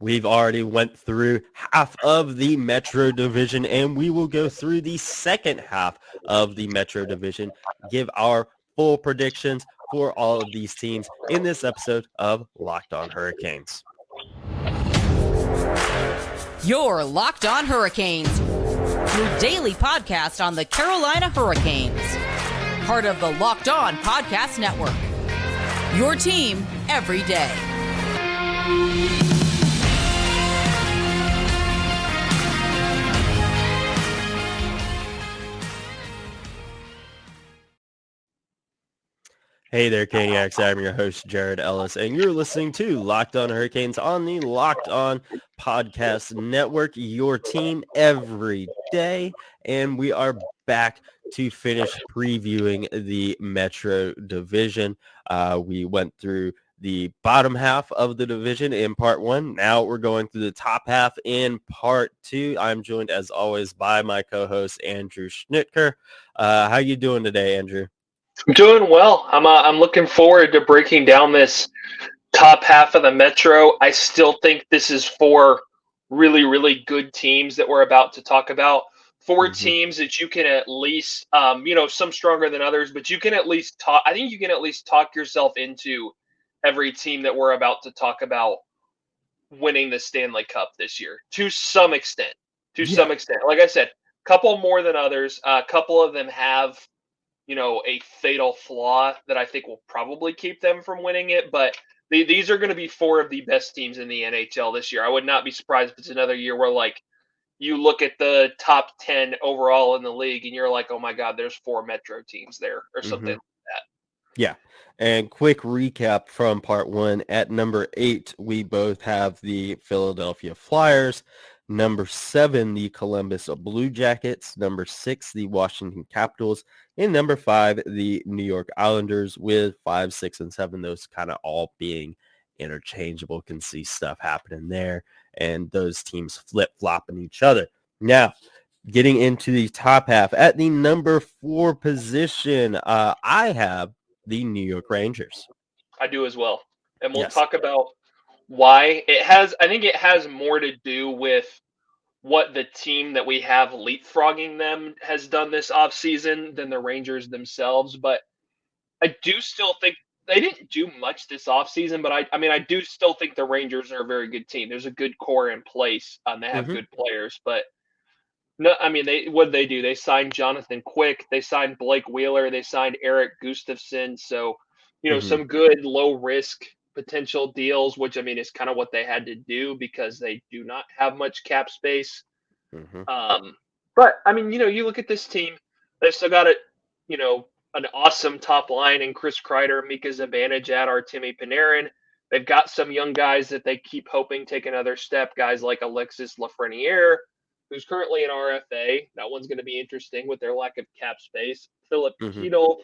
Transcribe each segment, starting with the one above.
We've already went through half of the Metro Division, and we will go through the second half of the Metro Division, give our full predictions for all of these teams in this episode of Locked On Hurricanes. You're Locked On Hurricanes, your daily podcast on the Carolina Hurricanes. Part of the Locked On Podcast Network. Your team every day. Hey there, Caniacs. I'm your host, Jared Ellis, and you're listening to Locked On Hurricanes on the Locked On Podcast Network, your team every day. And we are back to finish previewing the Metro Division. We went through the bottom half of the division in part one. Now we're going through the top half in part two. I'm joined, as always, by my co-host, Andrew Schnittker. How you doing today, Andrew? I'm doing well. I'm looking forward to breaking down this top half of the Metro. I still think this is four really, really good teams that we're about to talk about. Four teams that you can at least, some stronger than others, but you can at least talk. I think you can at least talk yourself into every team that we're about to talk about winning the Stanley Cup this year to some extent. Some extent, like I said, a couple more than others. A couple of them have a fatal flaw that I think will probably keep them from winning it. But these are going to be four of the best teams in the NHL this year. I would not be surprised if it's another year where, you look at the top 10 overall in the league and you're like, oh, my God, there's four Metro teams there or something like that. Yeah. And quick recap from part one. At number 8, we both have the Philadelphia Flyers. Number 7, the Columbus Blue Jackets. Number 6, the Washington Capitals. And number 5, the New York Islanders, with 5, 6, and 7, those kind of all being interchangeable. Can see stuff happening there. And those teams flip-flopping each other. Now, getting into the top half. At the number 4 position, I have the New York Rangers. I do as well. And we'll talk about why. I think it has more to do with what the team that we have leapfrogging them has done this offseason than the Rangers themselves. But I do still think they didn't do much this offseason, but I do still think the Rangers are a very good team. There's a good core in place. They have good players, but no, what they do? They signed Jonathan Quick. They signed Blake Wheeler. They signed Eric Gustafson. So, some good low risk potential deals, which is kind of what they had to do because they do not have much cap space. But you look at this team, they've still got an awesome top line in Chris Kreider, Mika Zibanejad, Artemi Panarin. They've got some young guys that they keep hoping take another step, guys like Alexis Lafreniere, who's currently an RFA. That one's going to be interesting with their lack of cap space. Philip Keedle,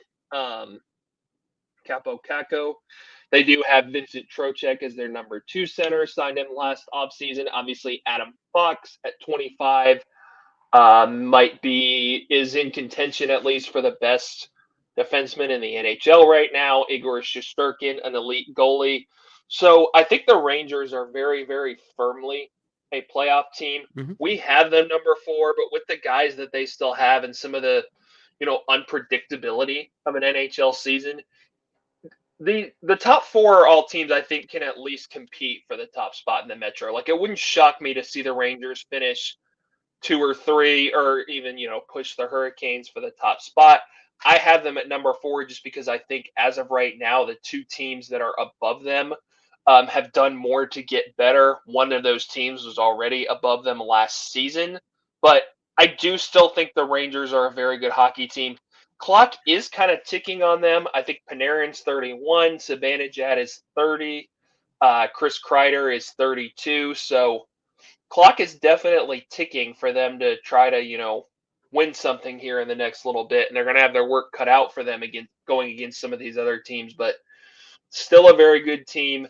Capo Caco. They do have Vincent Trocheck as their number 2 center, signed him last offseason. Obviously, Adam Fox at 25 is in contention at least for the best defenseman in the NHL right now. Igor Shesterkin, an elite goalie. So I think the Rangers are very, very firmly a playoff team. We have them number 4, but with the guys that they still have and some of the, unpredictability of an NHL season, the top 4 are all teams I think can at least compete for the top spot in the Metro. It wouldn't shock me to see the Rangers finish 2 or 3 or even, push the Hurricanes for the top spot. I have them at number 4 just because I think as of right now, the 2 teams that are above them have done more to get better. One of those teams was already above them last season, but I do still think the Rangers are a very good hockey team. Clock is kind of ticking on them. I think Panarin's 31, Zibanejad is 30, Chris Kreider is 32. So clock is definitely ticking for them to try to, win something here in the next little bit. And they're going to have their work cut out for them going against some of these other teams, but still a very good team.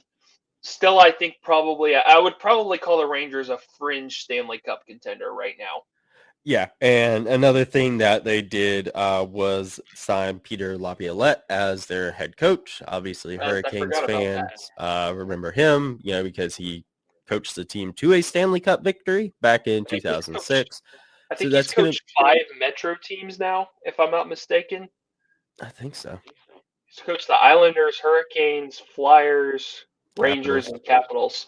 Still, I think I would probably call the Rangers a fringe Stanley Cup contender right now. Yeah, and another thing that they did was sign Peter Laviolette as their head coach. Obviously, Hurricanes fans remember him, because he coached the team to a Stanley Cup victory back in 2006. I So think he's that's going to, coached 5 Metro teams now, if I'm not mistaken. I think so. He's coached the Islanders, Hurricanes, Flyers, Rangers, Capitals. and Capitals.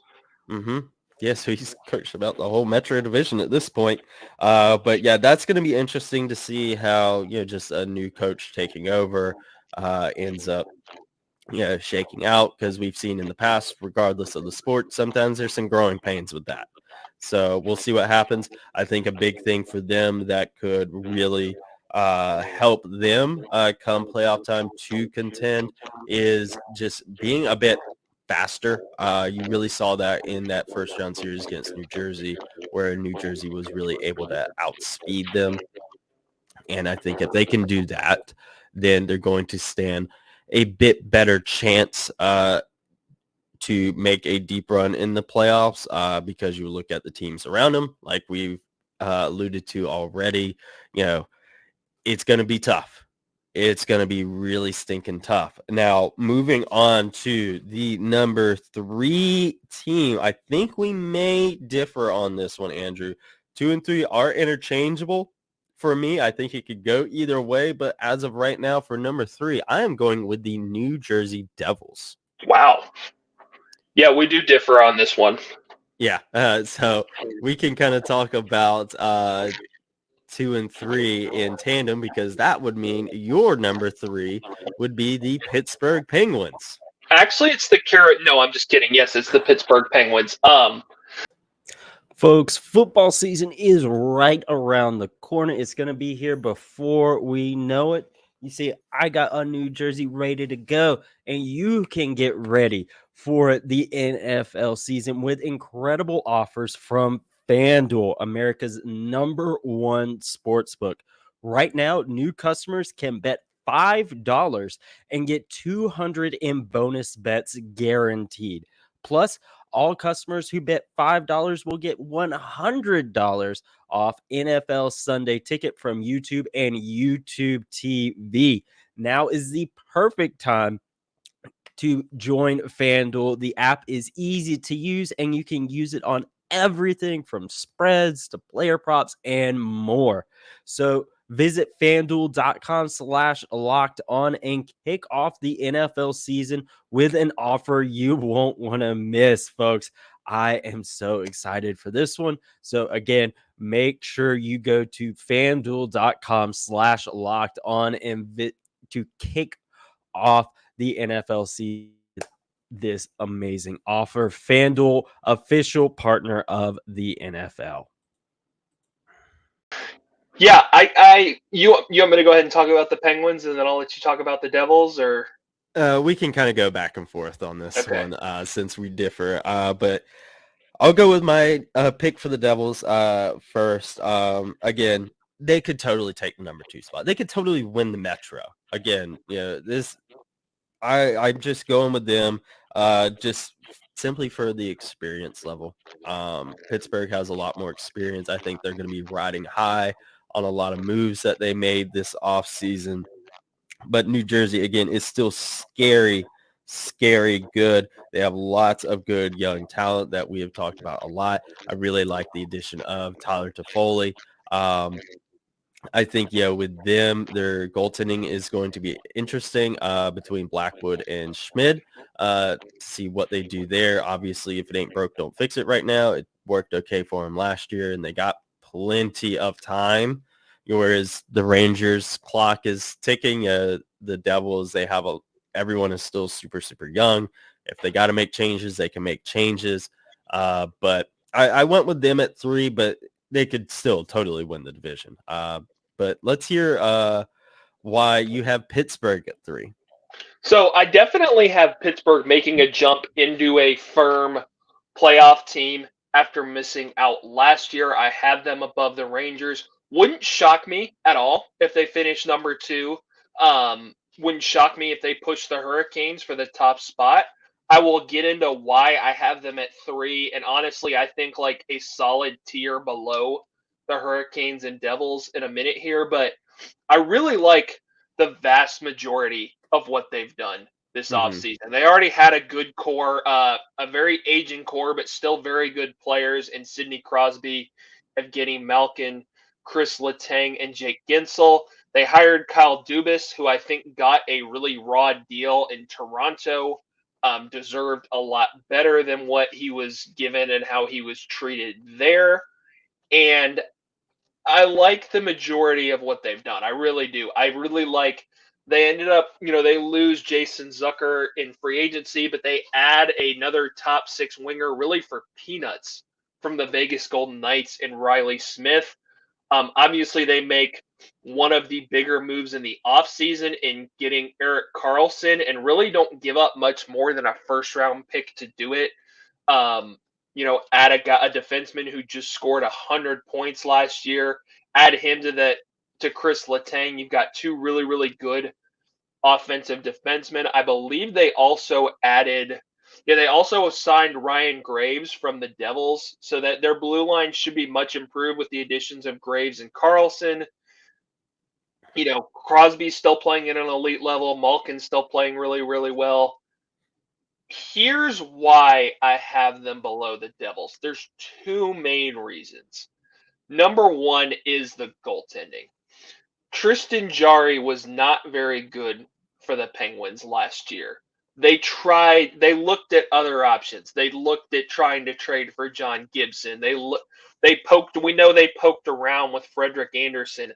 Mm-hmm. Yeah, so he's coached about the whole Metro division at this point. But yeah, that's going to be interesting to see how, just a new coach taking over ends up, shaking out, because we've seen in the past, regardless of the sport, sometimes there's some growing pains with that. So we'll see what happens. I think a big thing for them that could really help them come playoff time to contend is just being a bit faster. You really saw that in that first round series against New Jersey, where New Jersey was really able to outspeed them. And I think if they can do that, then they're going to stand a bit better chance to make a deep run in the playoffs because you look at the teams around them, like we've alluded to already, it's going to be tough. It's going to be really stinking tough. Now, moving on to the number 3 team, I think we may differ on this one, Andrew. 2 and 3 are interchangeable. For me, I think it could go either way, but as of right now, for number 3, I am going with the New Jersey Devils. Wow. Yeah, we do differ on this one. Yeah, so we can kind of talk about 2 and 3 in tandem, because that would mean your number 3 would be the Pittsburgh Penguins. Actually, it's the No, I'm just kidding. Yes, it's the Pittsburgh Penguins. Folks, football season is right around the corner. It's going to be here before we know it. You see, I got a New Jersey ready to go, and you can get ready for the NFL season with incredible offers from FanDuel, America's #1 sportsbook. Right now, new customers can bet $5 and get $200 in bonus bets guaranteed. Plus, all customers who bet $5 will get $100 off NFL Sunday Ticket from YouTube and YouTube TV. Now is the perfect time to join FanDuel. The app is easy to use, and you can use it on everything from spreads to player props and more. So visit FanDuel.com/locked on and kick off the NFL season with an offer you won't want to miss, folks. I am so excited for this one. So again, make sure you go to FanDuel.com/locked on and to kick off the NFL season. This amazing offer. FanDuel, official partner of the NFL. Yeah, you want me to go ahead and talk about the Penguins, and then I'll let you talk about the Devils, or We can kind of go back and forth on this Okay. one since we differ. But I'll go with my pick for the Devils first. Again, they could totally take the number 2 spot. They could totally win the Metro. Again, I'm just going with them just simply for the experience level. Pittsburgh has a lot more experience. I think they're going to be riding high on a lot of moves that they made this offseason. But New Jersey, again, is still scary good. They have lots of good young talent that we have talked about a lot. I really like the addition of Tyler Toffoli. I think, with them, their goaltending is going to be interesting between Blackwood and Schmid to see what they do there. Obviously, if it ain't broke, don't fix it right now. It worked okay for them last year, and they got plenty of time, whereas the Rangers' clock is ticking. The Devils, everyone is still super, super young. If they got to make changes, they can make changes. But I went with them at 3, but they could still totally win the division. But let's hear why you have Pittsburgh at 3. So I definitely have Pittsburgh making a jump into a firm playoff team after missing out last year. I have them above the Rangers. Wouldn't shock me at all if they finish number 2. Wouldn't shock me if they push the Hurricanes for the top spot. I will get into why I have them at 3. And honestly, I think like a solid tier below the Hurricanes and Devils in a minute here. But I really like the vast majority of what they've done this Mhm. offseason. They already had a good core, a very aging core, but still very good players in Sidney Crosby, Evgeny Malkin, Chris Letang, and Jake Gensel. They hired Kyle Dubas, who I think got a really raw deal in Toronto, deserved a lot better than what he was given and how he was treated there. And I like the majority of what they've done. I really do. I really like they ended up, they lose Jason Zucker in free agency, but they add another top 6 winger really for peanuts from the Vegas Golden Knights in Riley Smith. Obviously, they make one of the bigger moves in the offseason in getting Erik Karlsson and really don't give up much more than a first-round pick to do it. Add a defenseman who just scored 100 points last year. Add him to Chris Letang. You've got 2 really, really good offensive defensemen. I believe they also signed Ryan Graves from the Devils, so that their blue line should be much improved with the additions of Graves and Karlsson. Crosby's still playing at an elite level. Malkin's still playing really, really well. Here's why I have them below the Devils. There's 2 main reasons. Number 1 is the goaltending. Tristan Jarry was not very good for the Penguins last year. They looked at other options. They looked at trying to trade for John Gibson. We know they poked around with Frederik Andersen.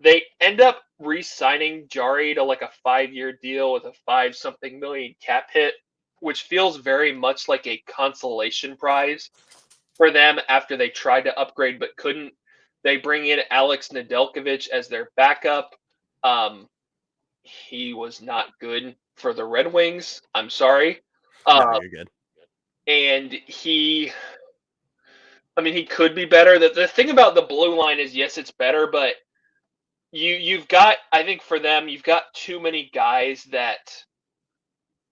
They end up re-signing Jarry to like a 5-year deal with a 5-something million cap hit, which feels very much like a consolation prize for them after they tried to upgrade but couldn't. They bring in Alex Nedeljkovic as their backup. He was not good for the Red Wings. I'm sorry. No, you're good. And he could be better. The thing about the blue line is, yes, it's better, but you've got, I think for them, you've got too many guys that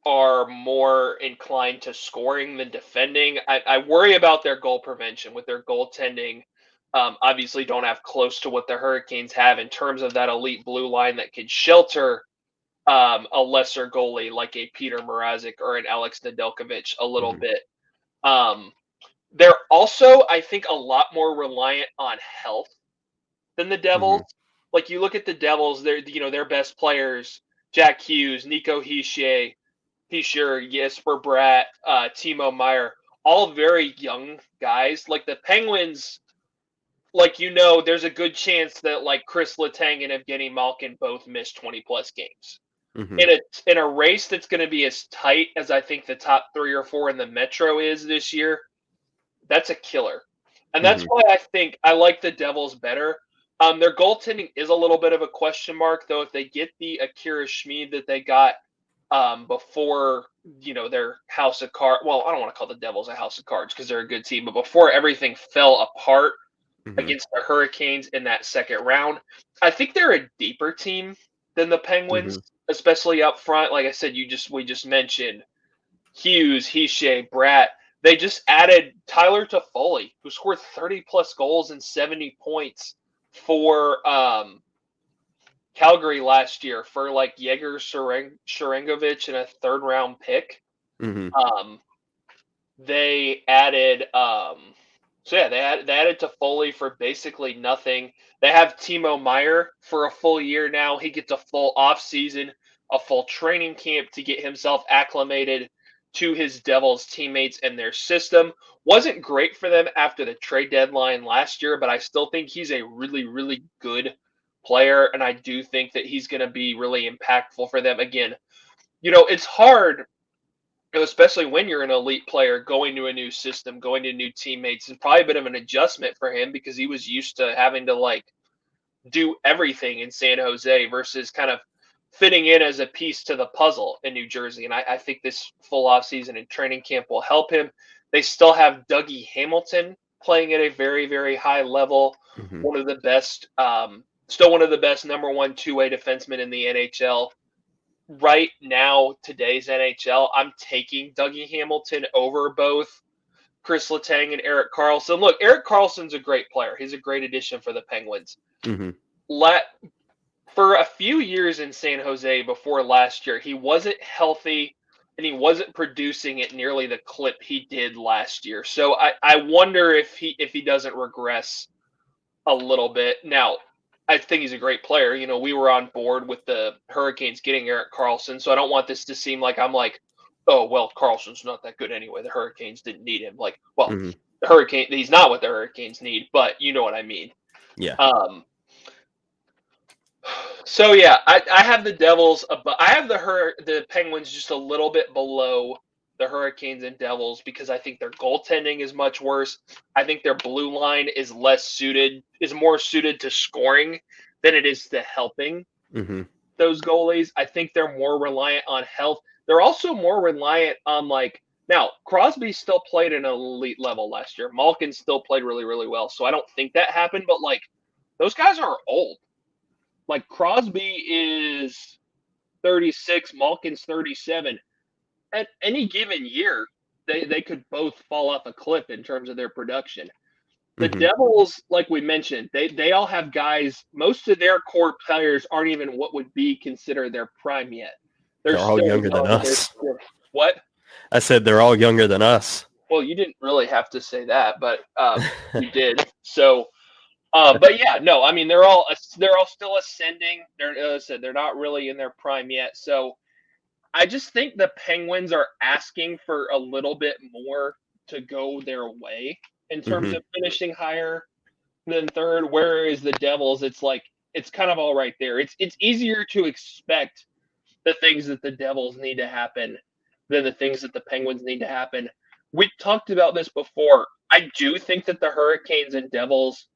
are more inclined to scoring than defending. I worry about their goal prevention with their goaltending. Obviously don't have close to what the Hurricanes have in terms of that elite blue line that could shelter a lesser goalie like a Peter Mrazek or an Alex Nedeljkovic a little bit. They're also, I think, a lot more reliant on health than the Devils. Like, you look at the Devils, their best players, Jack Hughes, Nico Hischier, Jesper Bratt, Timo Meier, all very young guys. Like the Penguins, there's a good chance that like Chris Letang and Evgeny Malkin both miss 20+ games. In a race that's going to be as tight as I think the top 3 or 4 in the Metro is this year, that's a killer. And that's why I think I like the Devils better. Their goaltending is a little bit of a question mark, though. If they get the Akira Schmid that they got before, their house of cards. Well, I don't want to call the Devils a house of cards because they're a good team, but before everything fell apart against the Hurricanes in that second round, I think they're a deeper team than the Penguins, especially up front. Like I said, we just mentioned Hughes, Hischier, Bratt. They just added Tyler Toffoli, who scored 30+ goals and 70 points for Calgary last year for like Yegor Sharangovich and a 3rd-round pick. They added they added Toffoli for basically nothing. They have Timo Meier for a full year now. He gets a full off season, a full training camp to get himself acclimated to his Devils teammates and their system. Wasn't great for them after the trade deadline last year, but I still think he's a really, really good player, and I do think that he's going to be really impactful for them. Again, it's hard, especially when you're an elite player, going to a new system, going to new teammates. It's probably a bit of an adjustment for him because he was used to having to do everything in San Jose versus kind of fitting in as a piece to the puzzle in New Jersey. And I think this full offseason and training camp will help him. They still have Dougie Hamilton playing at a very, very high level. One of the best, still one of the best number 1 2-way defensemen in the NHL. Right now, today's NHL, I'm taking Dougie Hamilton over both Chris Letang and Erik Karlsson. Look, Erik Karlsson's a great player. He's a great addition for the Penguins. for a few years in San Jose before last year, he wasn't healthy and he wasn't producing at nearly the clip he did last year. So I wonder if he doesn't regress a little bit. Now, I think he's a great player. You know, we were on board with the Hurricanes getting Erik Karlsson, so I don't want this to seem like I'm like, oh, well, Karlsson's not that good anyway. The Hurricanes didn't need him. Like, well, Mm-hmm. the Hurricane, he's not what the Hurricanes need, but you know what I mean. Yeah. So yeah, I have the Devils, I have the Penguins just a little bit below the Hurricanes and Devils because I think their goaltending is much worse. I think their blue line is more suited to scoring than it is to helping Mm-hmm. those goalies. I think they're more reliant on health. They're also more reliant on now Crosby still played at an elite level last year. Malkin still played really, really well. So I don't think that happened, but those guys are old. Like Crosby is 36, Malkin's 37. At any given year, they could both fall off a cliff in terms of their production. The Mm-hmm. Devils, like we mentioned, they all have guys. Most of their core players aren't even what would be considered their prime yet. They're all still younger than young. us. What? I said they're all younger than us. Well, you didn't really have to say that, but you did. So, but yeah, no, I mean they're all still ascending. As I said, they're not really in their prime yet. So I just think the Penguins are asking for a little bit more to go their way in terms Mm-hmm. of finishing higher than third. Whereas the Devils, it's kind of all right there. It's easier to expect the things that the Devils need to happen than the things that the Penguins need to happen. We talked about this before. I do think that the Hurricanes and Devils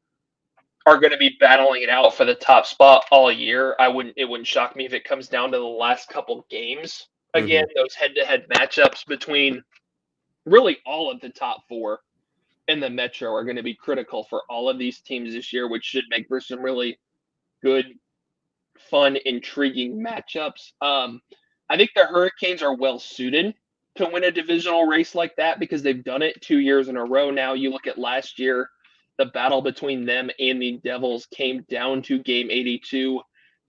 are going to be battling it out for the top spot all year. It wouldn't shock me if it comes down to the last couple games. Again, those head-to-head matchups between really all of the top four in the Metro are going to be critical for all of these teams this year, which should make for some really good, fun, intriguing matchups. I think the Hurricanes are well suited to win a divisional race like that because they've done it 2 years in a row now. You look at last year, the battle between them and the Devils came down to game 82.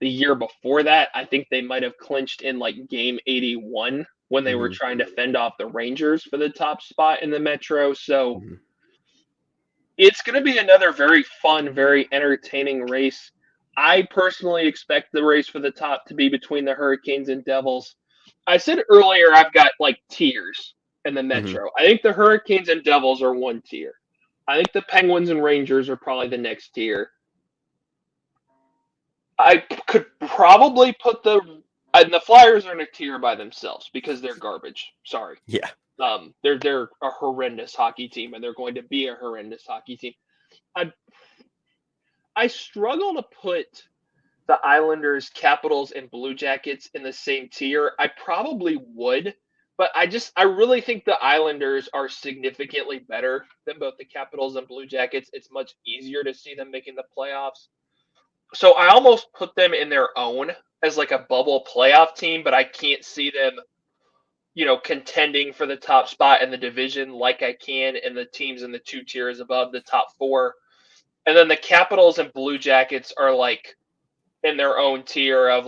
The year before that, I think they might have clinched in game 81 when they were trying to fend off the Rangers for the top spot in the Metro. So it's going to be another very fun, very entertaining race. I personally expect the race for the top to be between the Hurricanes and Devils. I said earlier I've got tiers in the Metro. I think the Hurricanes and Devils are one tier. I think the Penguins and Rangers are probably the next tier. I could probably put the Flyers are in a tier by themselves because they're garbage. Sorry. Yeah. They're a horrendous hockey team, and they're going to be a horrendous hockey team. I struggle to put the Islanders, Capitals, and Blue Jackets in the same tier. I probably would, but I really think the Islanders are significantly better than both the Capitals and Blue Jackets. It's much easier to see them making the playoffs. So I almost put them in their own as a bubble playoff team, but I can't see them, contending for the top spot in the division like I can in the teams in the two tiers above the top four. And then the Capitals and Blue Jackets are in their own tier of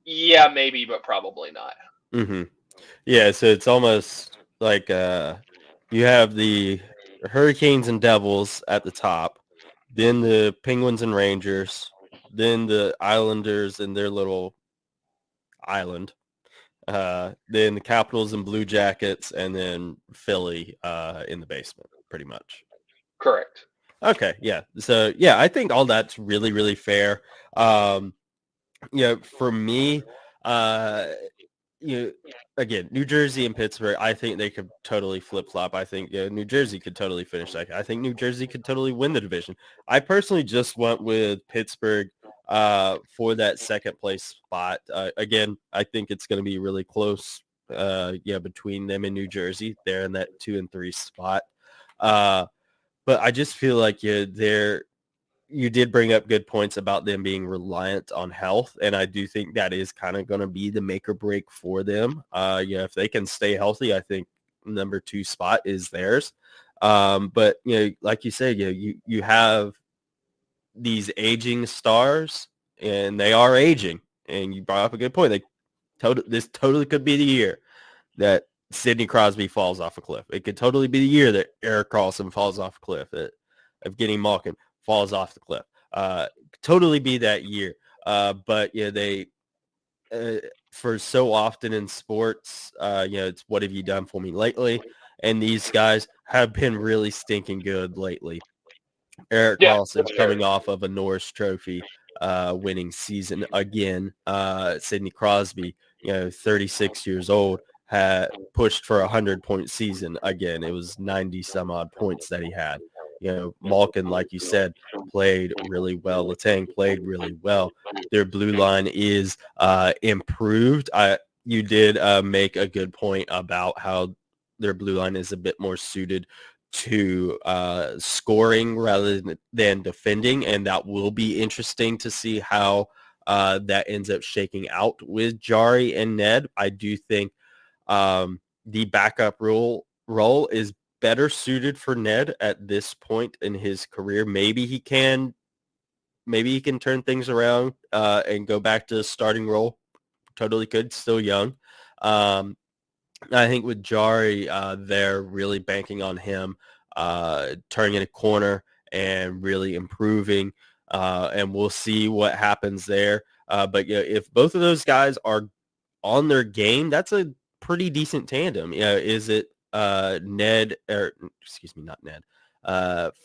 yeah, maybe, but probably not. Mm-hmm. Yeah, so it's almost like you have the Hurricanes and Devils at the top, then the Penguins and Rangers, then the Islanders and their little island, then the Capitals and Blue Jackets, and then Philly in the basement, pretty much. Correct. Okay, yeah. So, yeah, I think all that's really, really fair. For me, again, New Jersey and Pittsburgh, I think they could totally flip-flop. I think New Jersey could totally finish second. I think New Jersey could totally win the division. I personally just went with Pittsburgh for that second place spot. Again, I think it's going to be really close between them and New Jersey. They're in that 2 and 3 spot. But I just feel like you did bring up good points about them being reliant on health, and I do think that is kind of going to be the make or break for them. If they can stay healthy, I think number 2 spot is theirs. But like you said, you have these aging stars and they are aging. And you brought up a good point. This totally could be the year that Sidney Crosby falls off a cliff. It could totally be the year that Erik Karlsson falls off a cliff. That Evgeny Malkin falls off the cliff. Totally be that year. But yeah, they for so often in sports, it's what have you done for me lately? And these guys have been really stinking good lately. Erik Yeah, Karlsson that's fair. coming off of a Norris Trophy winning season again. Sidney Crosby, 36 years old, had pushed for a 100-point season again. It was 90 some odd points that he had. Malkin, like you said, played really well. Letang played really well. Their blue line is improved. You did make a good point about how their blue line is a bit more suited to scoring rather than defending, and that will be interesting to see how that ends up shaking out with Jari and Ned. I do think the backup role is better suited for Ned at this point in his career. Maybe he can turn things around and go back to the starting role. Totally could, still young. I think with Jari, they're really banking on him turning in a corner and really improving, and we'll see what happens there. But if both of those guys are on their game, that's a pretty decent tandem. Is it Ned, or excuse me, not Ned,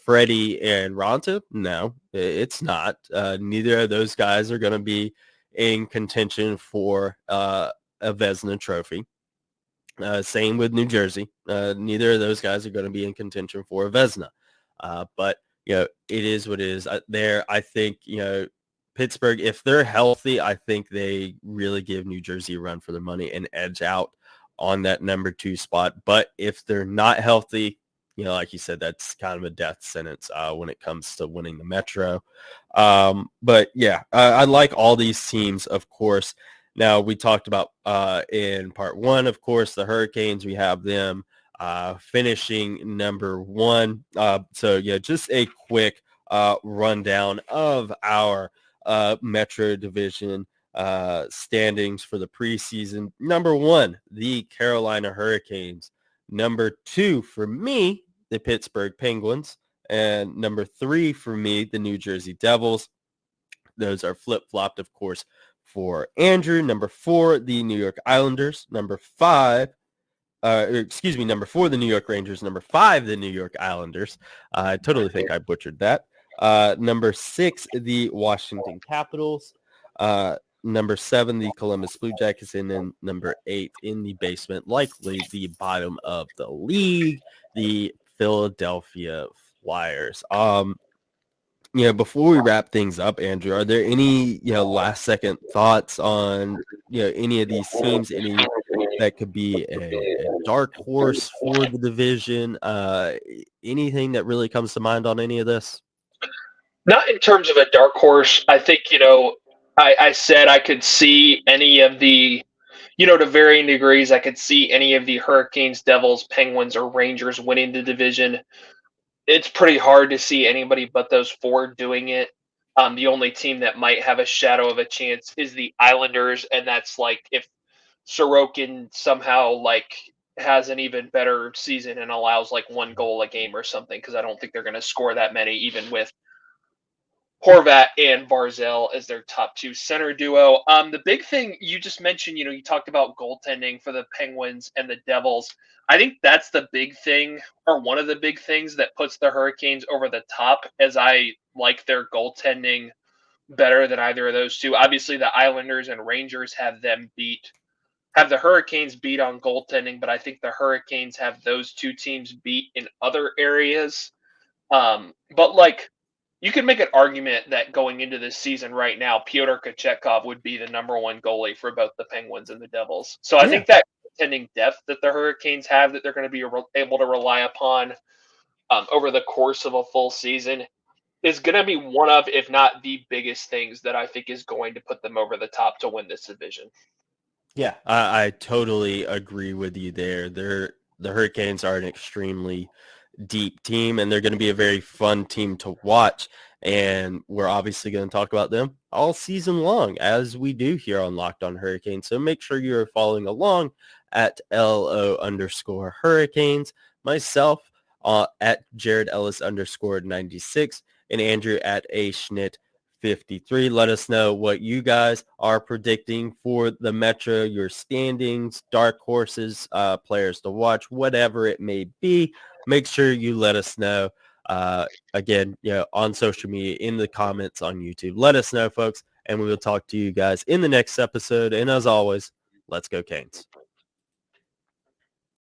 Freddie and Ronta? No, it's not. Neither of those guys are going to be in contention for a Vezina trophy. Same with New Jersey. Neither of those guys are going to be in contention for a Vezina. But, it is what it is. I think, Pittsburgh, if they're healthy, I think they really give New Jersey a run for their money and edge out on that number 2 spot. But if they're not healthy, like you said, that's kind of a death sentence when it comes to winning the Metro. But yeah, I like all these teams, of course. Now, we talked about in part 1, of course, the Hurricanes. We have them finishing number 1. So, yeah, just a quick rundown of our Metro Division standings for the preseason. Number 1, the Carolina Hurricanes. Number 2, for me, the Pittsburgh Penguins. And number 3, for me, the New Jersey Devils. Those are flip-flopped, of course, for Andrew. Number 4, the New York Islanders. Number 4, the New York Rangers. Number 5, the New York Islanders. I totally think I butchered that. Number 6, the Washington Capitals. Number 7, the Columbus Blue Jackets. And then number 8 in the basement, likely the bottom of the league, the Philadelphia Flyers. Before we wrap things up, Andrew, are there any, last second thoughts on, any of these teams, any that could be a dark horse for the division? Anything that really comes to mind on any of this? Not in terms of a dark horse. I think, I said I could see any of the, to varying degrees, I could see any of the Hurricanes, Devils, Penguins, or Rangers winning the division. It's pretty hard to see anybody but those 4 doing it. The only team that might have a shadow of a chance is the Islanders, and that's like if Sorokin somehow has an even better season and allows 1 goal a game or something, because I don't think they're going to score that many, even with Horvat and Barzal as their top 2 center duo. The big thing you just mentioned, you talked about goaltending for the Penguins and the Devils. I think that's the big thing, or one of the big things that puts the Hurricanes over the top, as I like their goaltending better than either of those 2. Obviously, the Islanders and Rangers have the Hurricanes beat on goaltending, but I think the Hurricanes have those 2 teams beat in other areas. But you can make an argument that going into this season right now, Pyotr Kochetkov would be the number 1 goalie for both the Penguins and the Devils. So I think that goaltending depth that the Hurricanes have, that they're going to be able to rely upon over the course of a full season, is going to be one of, if not the biggest things that I think is going to put them over the top to win this division. Yeah, I totally agree with you there. The Hurricanes are an extremely deep team, and they're going to be a very fun team to watch. And we're obviously going to talk about them all season long, as we do here on Locked On Hurricanes. So make sure you're following along at LO_Hurricanes, myself at Jared Ellis _96, and Andrew at A Schnitt 53. Let us know what you guys are predicting for the Metro, your standings, dark horses, players to watch, whatever it may be. Make sure you let us know. Again, on social media, in the comments on YouTube. Let us know, folks, and we will talk to you guys in the next episode. And as always, let's go Canes.